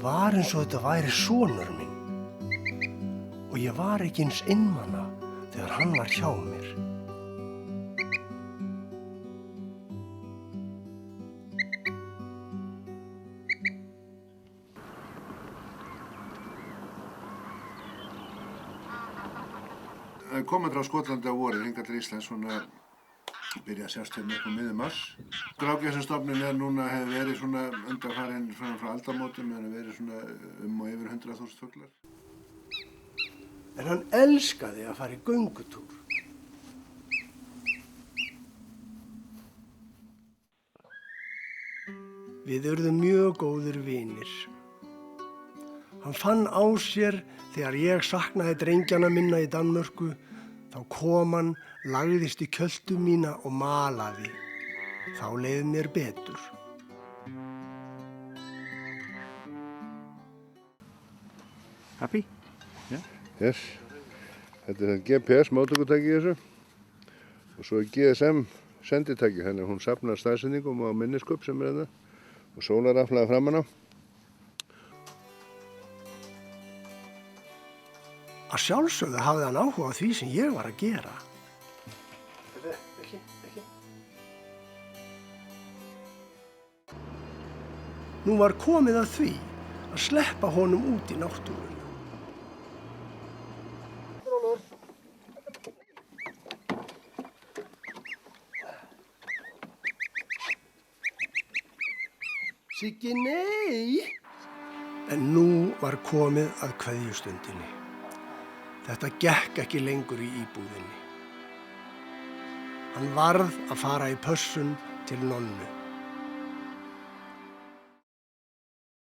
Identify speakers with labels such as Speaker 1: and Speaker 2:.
Speaker 1: var eins og þetta væri sonur minn og ég var ekki eins einmana þegar hann var hjá mér.
Speaker 2: Komið frá Skotlandi á vorið, hingað til Íslands, svona byrja að sjást hérna upp á miðjum mars. Grágæsastofninn hefur verið svona undanfarinn frá aldamótum, hefur verið svona og yfir 100.000 fuglar.
Speaker 1: En hann elskaði að fara í göngutúr. Við urðum mjög góðir vinir. Hann fann á sér þegar ég saknaði drengjana minna í Danmörku, þá kom hann, lagðist í kjöltu mína og malaði. Þá leið mér betur.
Speaker 3: Happy? Yeah?
Speaker 2: Yes. Þetta er GPS móttökutæki í þessu og svo er GSM senditæki, þannig að hún safnar staðsendingum á minniskubb sem er þetta og sólarraflaði framan á.
Speaker 1: Að sjálfsögðu hafði hann áhuga á því sem ég var að gera. Ekki. Nú var komið að því að sleppa honum út í náttúruna. Siggi, nei! En nú var komið að kveðjustundinni. Þetta gekk ekki lengur í íbúðinni. Hann varð að fara í pössun til nonnu.